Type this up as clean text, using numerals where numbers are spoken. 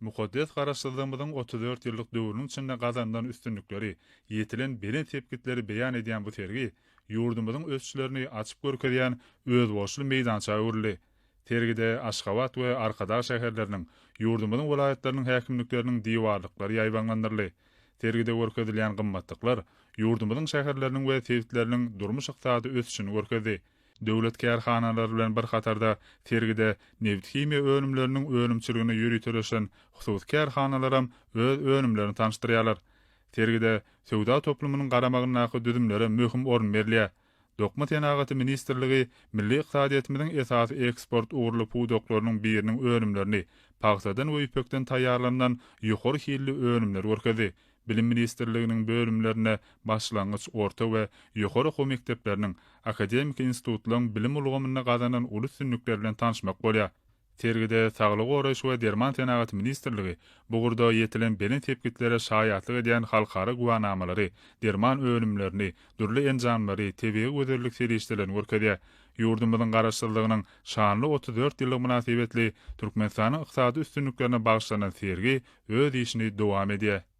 Mukaddes garaşdyrdygymyzyň 34 ýyllyk döwrüniň içinde gazandan üstünlikleri, ýetilen beren tepkitleri beýan edýän bu tergi, ýurdumyzyň ösçülerini açyp görkezýän öz boşly meýdançaga öwrüldi. Tergide Aşgabat we Arkadaş şäherleriniň, ýurdumyzyň welaýatlarynyň häkimlikleriniň diwarlyklary ýaýbangandyrly. Tergide görkezilýän gymmatlyklar, ýurdumyzyň şäherleriniň we tewitleriniň durmuş ykdysady ösüşini görkezdi. Döwlet kärhanalary bilen bir hatarda tergide neft himiýa önümleriniň önümçiligini ýürütürüşen hususy kärhanalaram öz önümlerini tanışdyrýarlar. Tergide sowda toplumynyň garamagynaky düzümlere möhüm orun berilýär. Dokma Tenagaty Ministrligi milli iqtisadiýetimiziň esasy eksport uğurlu pudoklarynyň biriniň önümlerini paxtadan we ipekden taýýarlanan ýokary hilli önümler görkezdi. Bilim Ministrliginiň bölümlerine başlangyç, orta we ýokary oku mekdepleriniň, akademik institutlaryň bilim ulgamyna gazanan uly sünnükler bilen tanışmak bolýar. Tergide Saglyk goraýyş we Derman Tenagaty Ministrligi bugurda ýetilen beren tepkitlere şaýatlyk edýän halkara guwanamalary, derman önümlerini, durly enjamlary, tebigi gözerlik serişlerini görkezýär. Ýurdumyzyň garaşdyrlygynyň şanly 34 ýyllyk münasibetli Türkmenistanyň ykdysady üstünliklerine bagşlanan sergi öz işini dowam edýär.